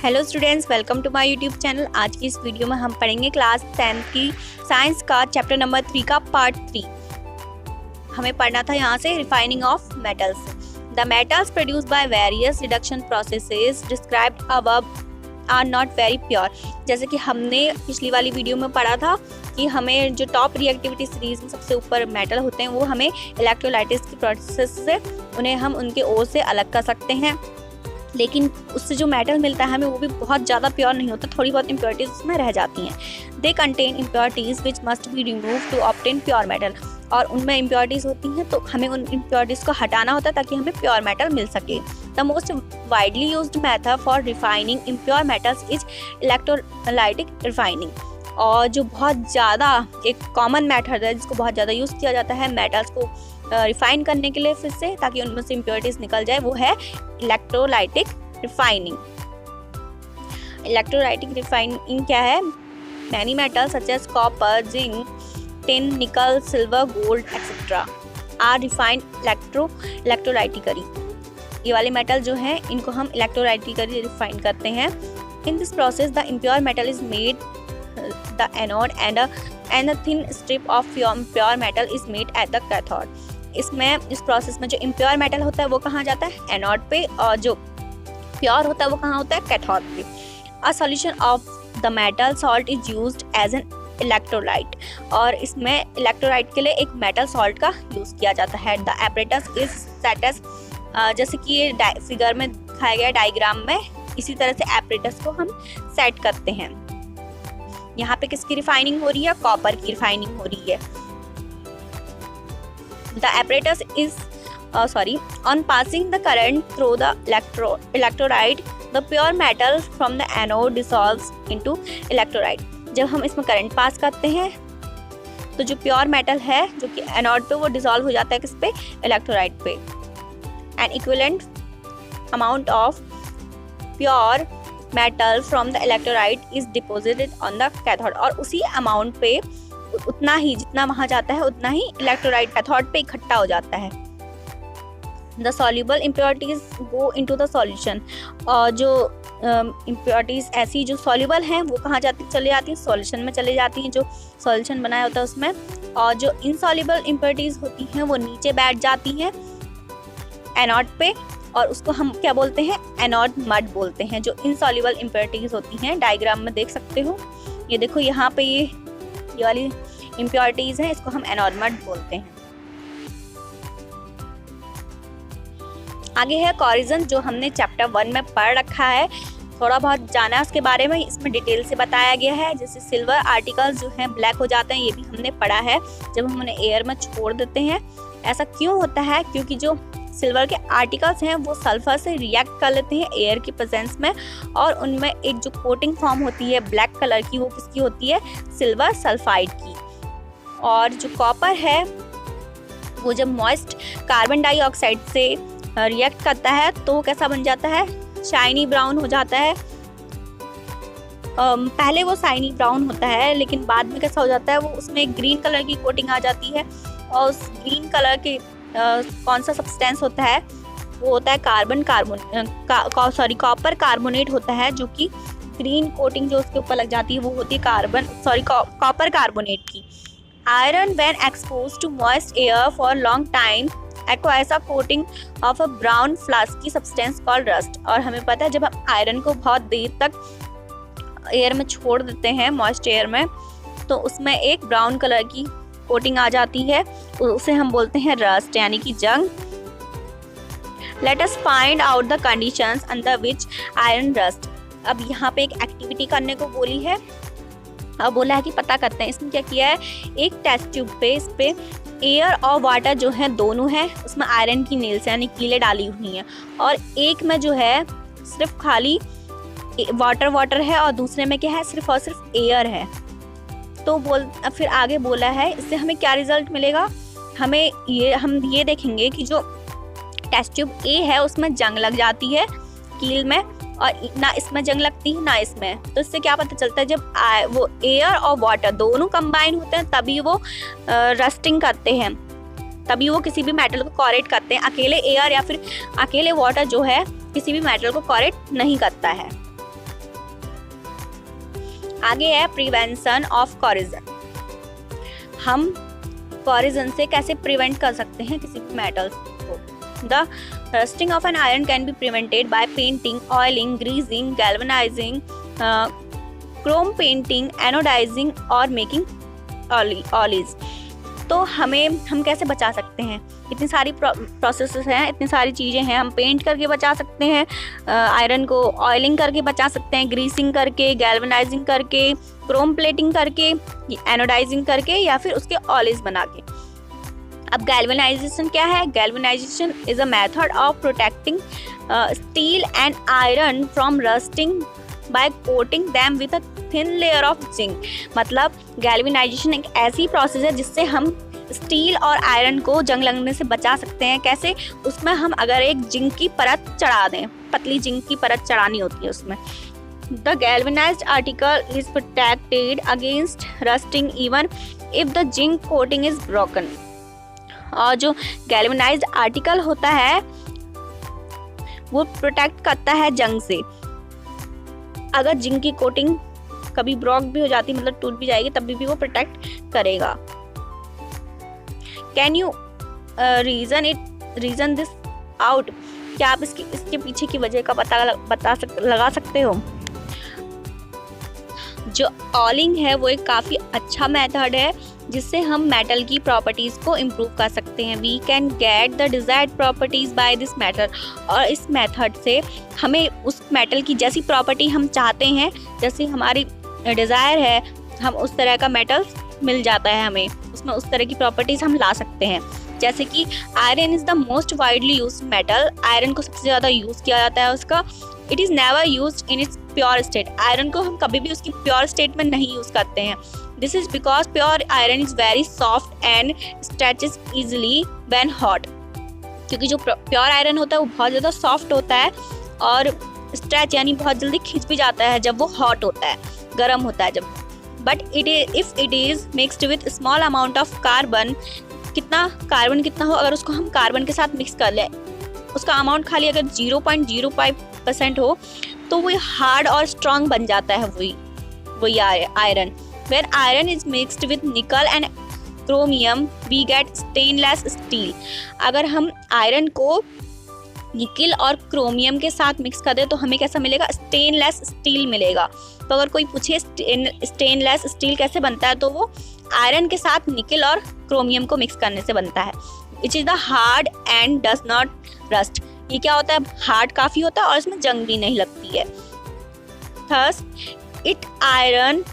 Hello students, welcome to my YouTube channel. आज की इस वीडियो में हम पढ़ेंगे क्लास 10th की साइंस का चैप्टर नंबर 3 का पार्ट 3। हमें पढ़ना था यहाँ से refining of metals. The metals produced by various reduction processes described above are not very pure. जैसे कि हमने पिछली वाली वीडियो में पढ़ा था कि हमें जो टॉप रिएक्टिविटी सीरीज में सबसे ऊपर मेटल होते हैं वो हमें इलेक्ट्रोलाइटिस की प्रोसेस से उन्हें हम उनके ओर से अलग कर सकते हैं, लेकिन उससे जो मेटल मिलता है हमें वो भी बहुत ज़्यादा प्योर नहीं होता, थोड़ी बहुत इम्प्योरिटीज उसमें रह जाती हैं। They contain impurities which must be remove to obtain pure metal. और उनमें इम्प्योरिटीज होती हैं तो हमें उन इम्प्योरिटीज को हटाना होता है ताकि हमें प्योर मेटल मिल सके। The most widely used method for refining impure metals is electrolytic refining. और जो बहुत ज़्यादा एक कॉमन मेथड है जिसको बहुत ज़्यादा यूज़ किया जाता है मेटल्स को रिफाइन करने के लिए फिर से, ताकि उनमें से इम्प्योरिटीज निकल जाए, वो है इलेक्ट्रोलाइटिक रिफाइनिंग। इलेक्ट्रोलाइटिक रिफाइनिंग क्या है? Many metal such as copper, zinc, tin, nickel, silver, gold etcetera are refined electrolytically. ये वाले मेटल जो हैं इनको हम इलेक्ट्रोलाइटिकली रिफाइन करते हैं। In this process the impure metal is made the anode and a thin strip of pure metal is made at the cathode। इसमें इस प्रोसेस में जो इम्प्योर मेटल होता है वो कहाँ जाता है? एनोड पे, और जो प्योर होता है वो कहाँ होता है? कैथोड पे। A solution of the metal salt is used as an electrolyte. और इसमें इलेक्ट्रोलाइट के लिए एक मेटल सॉल्ट का यूज़ किया जाता है। The apparatus is set as, जैसे कि ये फिगर में दिखाया गया डायग्राम में, इसी तरह से एपरेटस को हम सेट करते हैं। यहाँ पे किसकी रिफाइनिंग हो रही है? कॉपर की रिफाइनिंग हो रही है। The apparatus is on passing the current through the electrolyte, the pure metal from the anode dissolves into electrolyte। जब हम इसमें करंट पास करते हैं तो जो प्योर मेटल है जो कि एनोड पे, वो डिसॉल्व हो जाता है किस पे? इलेक्ट्रोलाइट पे। N equivalent amount of pure metal from the electrolyte is deposited on the cathode. और उसी अमाउंट पे उतना ही, जितना वहाँ जाता है उतना ही इलेक्ट्रोलाइट कैथोड पे इकट्ठा हो जाता है। The soluble impurities go into the solution. और जो इम्प्योरिटीज ऐसी जो सॉल्युबल हैं वो कहाँ चले जाती हैं? सॉल्यूशन में चले जाती हैं, जो सॉल्यूशन बनाया होता है उसमें। और जो इनसॉल्युबल इम्प्योरिटीज होती हैं वो नीचे बैठ जाती हैं एनोड पे, और उसको हम क्या बोलते हैं? एनोड मड बोलते हैं। जो इनसॉल्युबल इम्प्योरिटीज होती हैं डायग्राम में देख सकते हो, ये देखो यहाँ पे ये वाली इम्प्योरिटीज हैं, इसको हम एनोड मड बोलते हैं। आगे है कोरिजन, जो हमने चैप्टर 1 में पढ़ रखा है, थोड़ा बहुत जाना है उसके बारे में, इसमें डिटेल से बताया गया है। जैसे सिल्वर आर्टिकल्स जो हैं ब्लैक हो जाते हैं, ये भी हमने पढ़ा है जब हम उन्हें एयर में छोड़ देते हैं। ऐसा क्यों होता है? क्योंकि जो सिल्वर के आर्टिकल्स हैं वो सल्फर से रिएक्ट कर लेते हैं एयर की प्रेजेंस में, और उनमें एक जो कोटिंग फॉर्म होती है ब्लैक कलर की, वो किसकी होती है? सिल्वर सल्फाइड की। और जो कॉपर है वो जब मॉइस्ट कार्बन डाइऑक्साइड से रिएक्ट करता है तो वो कैसा बन जाता है? शाइनी ब्राउन हो जाता है। पहले वो शाइनी ब्राउन होता है, लेकिन बाद में कैसा हो जाता है? वो उसमें एक ग्रीन कलर की कोटिंग आ जाती है, और उस ग्रीन कलर के कौन सा सब्सटेंस होता है? वो होता है कॉपर कार्बोनेट होता है, जो कि ग्रीन कोटिंग जो उसके ऊपर लग जाती है वो होती है कॉपर कार्बोनेट की। Iron when exposed to moist air for long time acquires a coating of a brown flaky substance called rust. और हमें पता है जब हम आयरन को बहुत देर तक एयर में छोड़ देते हैं, मॉइस्ट एयर में, तो उसमें एक ब्राउन कलर की कोटिंग आ जाती है, उसे हम बोलते हैं रस्ट, यानी कि जंग। Let us find out the conditions under which iron rust. अब यहाँ पे एक एक्टिविटी करने को बोली है, अब बोला है कि पता करते हैं। इसमें क्या किया है? एक टेस्ट ट्यूब पे, इस पे एयर और वाटर जो है दोनों है, उसमें आयरन की नेल्स यानी कीलें डाली हुई हैं, और एक में जो है सिर्फ खाली वाटर है, और दूसरे में क्या है? सिर्फ और सिर्फ एयर है। तो फिर आगे बोला है इससे हमें क्या रिजल्ट मिलेगा? हम ये देखेंगे कि जो टेस्ट ट्यूब ए है उसमें जंग लग जाती है कील में, और ना इसमें जंग लगती है ना इसमें। तो इससे क्या पता चलता है? जब वो एयर और वाटर दोनों कंबाइन होते हैं तभी वो रस्टिंग करते हैं, तभी वो किसी भी मेटल को कोरेट करते हैं। अकेले एयर या फिर अकेले वाटर जो है किसी भी मेटल को कोरेट नहीं करता है। आगे है प्रिवेंशन ऑफ कॉरिजन। हम कॉरिजन से कैसे प्रिवेंट कर सकते हैं किसी भी मेटल्स को। The rusting of an iron can be prevented by painting, oiling, greasing, galvanising, chrome painting, anodising और मेकिंग ऑलीज। तो हम कैसे बचा सकते हैं? इतनी सारी प्रोसेसेस हैं, इतनी सारी चीज़ें हैं। हम पेंट करके बचा सकते हैं आयरन को, ऑयलिंग करके बचा सकते हैं, ग्रीसिंग करके, गैल्वेनाइजिंग करके, क्रोम प्लेटिंग करके, एनोडाइजिंग करके, या फिर उसके ऑलीज बना के। अब गैल्वेनाइजेशन क्या है? Galvanisation is a method of protecting steel and iron from rusting by coating them with a thin layer of zinc. मतलब गैल्वेनाइजेशन एक ऐसी प्रोसेस है जिससे हम स्टील और आयरन को जंग लगने से बचा सकते हैं। कैसे? उसमें हम अगर एक जिंक की परत चढ़ा दें, पतली जिंक की परत चढ़ानी होती है उसमें। The galvanised article is protected against rusting even if the zinc coating is broken. और जो गैल्वेनाइज्ड आर्टिकल होता है वो प्रोटेक्ट करता है जंग से। अगर जिंक की कोटिंग कभी ब्रोक भी हो जाती, मतलब टूट भी जाएगी, तब भी वो प्रोटेक्ट करेगा। Can you reason this out? क्या आप इसके पीछे की वजह का पता लगा सकते हो? जो ऑलिंग है वो एक काफ़ी अच्छा मेथड है जिससे हम मेटल की प्रॉपर्टीज़ को इम्प्रूव कर सकते हैं। We can get the desired properties by this method. और इस मेथड से हमें उस मेटल की जैसी प्रॉपर्टी हम चाहते हैं, जैसी हमारी डिज़ायर है, हम उस तरह का मेटल मिल जाता है, हमें उसमें उस तरह की प्रॉपर्टीज़ हम ला सकते हैं। जैसे कि iron is the most widely used metal. Iron को सबसे ज़्यादा यूज़ किया जाता है उसका। It is never used in its pure state. Iron को हम कभी भी उसकी प्योर स्टेट में नहीं यूज़ करते हैं। This is because pure iron is very soft and stretches easily when hot. क्योंकि जो प्योर आयरन होता है वो बहुत ज़्यादा सॉफ्ट होता है और स्ट्रेच यानी बहुत जल्दी खिंच भी जाता है जब वो हॉट होता है, गर्म होता है जब। But if it is mixed with small amount of carbon, carbon कितना हो, अगर उसको हम कार्बन के साथ मिक्स कर लें, उसका अमाउंट खाली अगर 0.05% हो, तो वो हार्ड और स्ट्रॉन्ग बन जाता है वही iron. When iron is mixed with nickel and chromium, we get stainless steel. अगर हम आयरन को निकल और क्रोमियम के साथ मिक्स कर दे तो हमें कैसा मिलेगा? स्टेनलेस स्टील मिलेगा। तो अगर कोई पूछे स्टेनलेस स्टील कैसे बनता है, तो वो आयरन के साथ निकल और क्रोमियम को मिक्स करने से बनता है। Which is the hard and does not rust. ये क्या होता है? हार्ड काफ़ी होता है और इसमें जंग भी नहीं लगती है। Thus if iron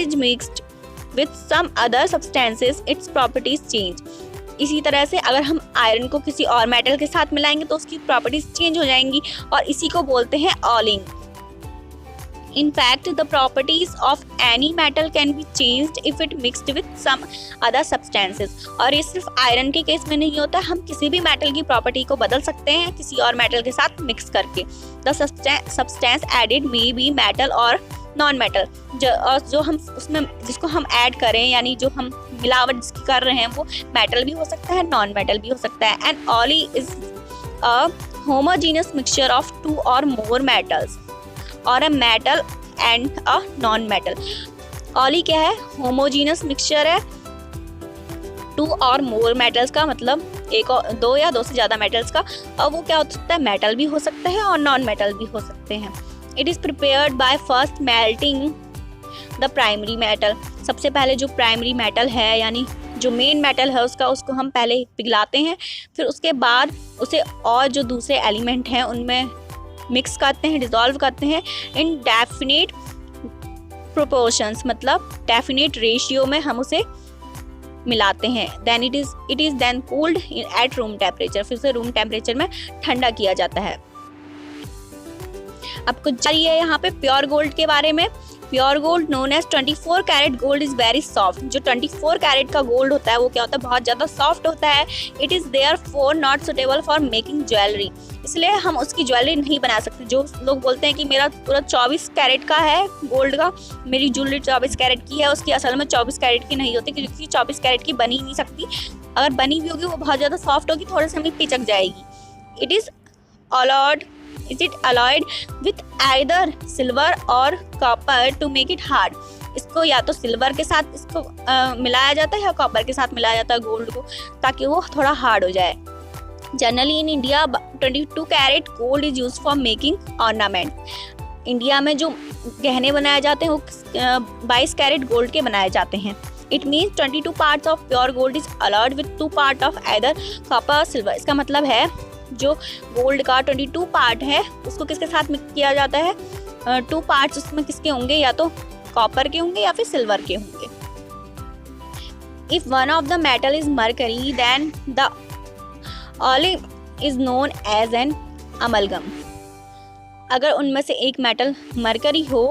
is mixed with some other substances, its properties change. इसी तरह से अगर हम आयरन को किसी और मेटल के साथ मिलाएंगे तो उसकी प्रॉपर्टीज चेंज हो जाएंगी और इसी को बोलते हैं ऑलिंग। In fact, the properties of any metal can be changed if it mixed with some other substances. और ये सिर्फ आयरन के केस में नहीं होता, हम किसी भी मेटल की प्रॉपर्टी को बदल सकते हैं किसी और मेटल के साथ मिक्स करके। The substance added may be metal or non-metal. जो हम उसमें जिसको हम ऐड करें, यानी जो हम मिलावट जिसकी कर रहे हैं, वो मेटल भी हो सकता है, नॉन मेटल भी हो सकता है। And oly is a homogeneous mixture of two or more metals और a metal and a non metal. Alloy क्या है? होमोजीनस मिक्सचर है टू और मोर मेटल्स का, मतलब दो या दो से ज़्यादा मेटल्स का। और वो क्या हो सकता है? मेटल भी हो सकता है और नॉन मेटल भी हो सकते हैं। It is prepared by first melting the primary metal. सबसे पहले जो प्राइमरी मेटल है, यानी जो मेन मेटल है उसको हम पहले पिघलाते हैं, फिर उसके बाद उसे और जो दूसरे एलिमेंट हैं उनमें मिक्स करते हैं, डिज़ोल्व करते हैं इन डेफिनेट प्रोपोर्शंस, मतलब डेफिनेट रेशियो में हम उसे मिलाते हैं। Then it is then cooled at room temperature. फिर उसे रूम टेम्परेचर में ठंडा किया जाता है। अब कुछ चाहिए यहाँ पे प्योर गोल्ड के बारे में। Pure gold known as 24 carat gold is very soft. जो 24 कैरेट का गोल्ड होता है वो क्या होता है? बहुत ज़्यादा सॉफ्ट होता है। It is therefore not suitable for making jewellery. इसलिए हम उसकी ज्वेलरी नहीं बना सकते। जो लोग बोलते हैं कि मेरा पूरा 24 कैरेट का है गोल्ड का, मेरी ज्वेलरी 24 कैरेट की है, उसकी असल में 24 कैरेट की नहीं होती, क्योंकि 24 कैरेट की बनी ही नहीं सकती। अगर बनी भी होगी वो बहुत ज़्यादा सॉफ्ट होगी, थोड़े से हमें पिचक जाएगी। It is alloyed with either silver or copper to make it hard. इसको या तो सिल्वर के साथ इसको मिलाया जाता है या कॉपर के साथ मिलाया जाता है गोल्ड को, ताकि वो थोड़ा हार्ड हो जाए. Generally in India 22 carat gold is use for making ornament. India में जो गहने बनाए जाते हैं वो 22 कैरेट गोल्ड के बनाए जाते हैं. It means 22 parts of pure gold is allowed with 2 part of either copper और सिल्वर. इसका मतलब है जो गोल्ड का 22 पार्ट है उसको किसके साथ मिक्स किया जाता है, 2 पार्ट्स उसमें किसके होंगे, या तो कॉपर के होंगे या फिर सिल्वर के होंगे. If one of the metal is mercury then the alloy is known as an amalgam. अगर उनमें से एक मेटल मरकरी हो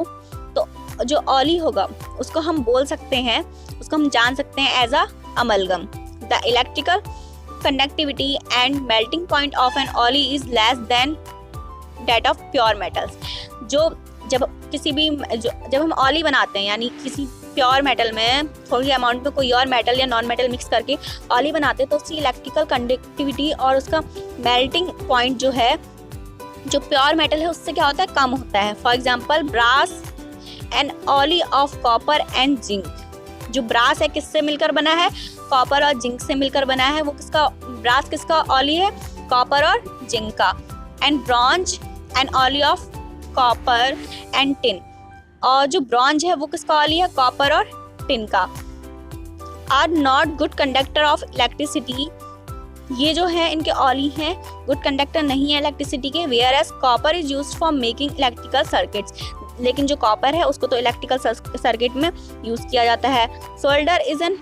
तो जो ऑली होगा उसको हम बोल सकते हैं, उसको हम जान सकते हैं as a amalgam. The electrical conductivity and melting point of an alloy is less than that of pure metals. जब हम ऑली बनाते हैं, यानी किसी प्योर मेटल में थोड़ी अमाउंट में कोई और मेटल या नॉन मेटल मिक्स करके ऑली बनाते हैं, तो उसकी इलेक्ट्रिकल कंडक्टिविटी और उसका मेल्टिंग पॉइंट जो है, जो प्योर मेटल है उससे क्या होता है, कम होता है. For example brass and alloy of copper and zinc. जो ब्रास है किससे मिलकर बना है, कॉपर और जिंक से मिलकर बना है. वो किसका, ब्रास किसका ऑली है, कॉपर और जिंक का. And bronze and alloy of copper and tin. और जो ब्रॉन्ज है वो किसका ऑली है, कॉपर और टिन का. Are not good conductor of electricity. ये जो है इनके ऑली हैं गुड कंडक्टर नहीं है इलेक्ट्रिसिटी के. Whereas copper is use for making electrical circuits. लेकिन जो कॉपर है उसको तो इलेक्ट्रिकल सर्किट में यूज किया जाता है. Solder is an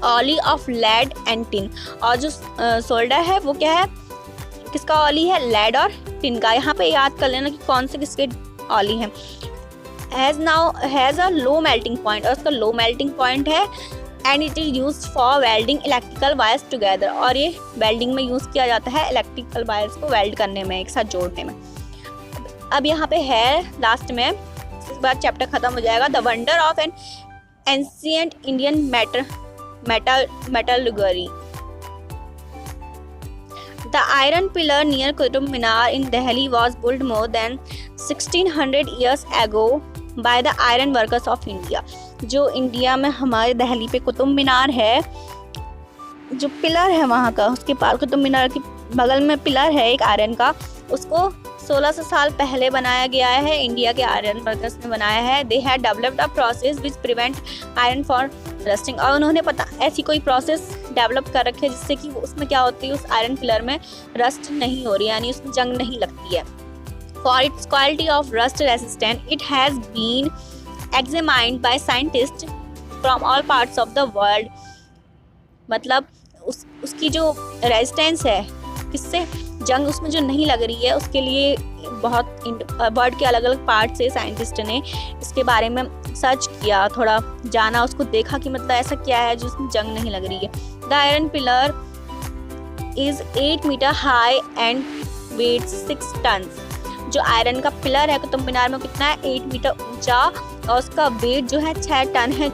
alloy of lead and tin. और जो सोल्डर है वो क्या है, किसका ऑली है, लेड और टिन का. यहाँ पे याद कर लेना कि कौन से किसके ऑली हैं. Has a low melting point. और उसका लो मेल्टिंग पॉइंट है. And it is use for welding electrical wires together. और ये वेल्डिंग में यूज किया जाता है, इलेक्ट्रिकल वायर्स को वेल्ड करने में, एक साथ जोड़ने में. अब यहाँ पे है लास्ट में, इसके बाद चैप्टर खत्म हो जाएगा. The wonder of N ancient Indian metallurgy. The iron pillar near Qutub Minar in Delhi was built more than 1600 years ago by the iron workers of India. जो इंडिया में हमारे दिल्ली पे कुतुब मीनार है, जो पिलर है वहाँ का, उसके पास कुतुब मीनार के बगल में पिलर है एक आयरन का, उसको 1600 साल पहले बनाया गया है. इंडिया के आयरन वर्कर्स ने बनाया है. They had developed a process which prevent iron for rusting. और उन्होंने ऐसी कोई प्रोसेस डेवलप कर रखी है जिससे कि उसमें क्या होती है, उस आयरन पिलर में रस्ट नहीं हो रही, यानी उसमें जंग नहीं लगती है. For its quality of rust resistant it has been examined by scientist from all parts of the world. मतलब उसकी जो रेजिस्टेंस है, किससे, जंग उसमें जो नहीं लग रही है, उसके लिए बहुत वर्ल्ड के अलग अलग पार्ट से साइंटिस्ट ने इसके बारे में सर्च किया, थोड़ा जाना, उसको देखा कि मतलब ऐसा क्या है जो उसमें जंग नहीं लग रही है. The iron pillar is 8 metre high and weight 6 tons. जो आयरन का पिलर है कुतुब मीनार में कितना है, 8 मीटर ऊंचा, और उसका वेट जो है 6 टन है.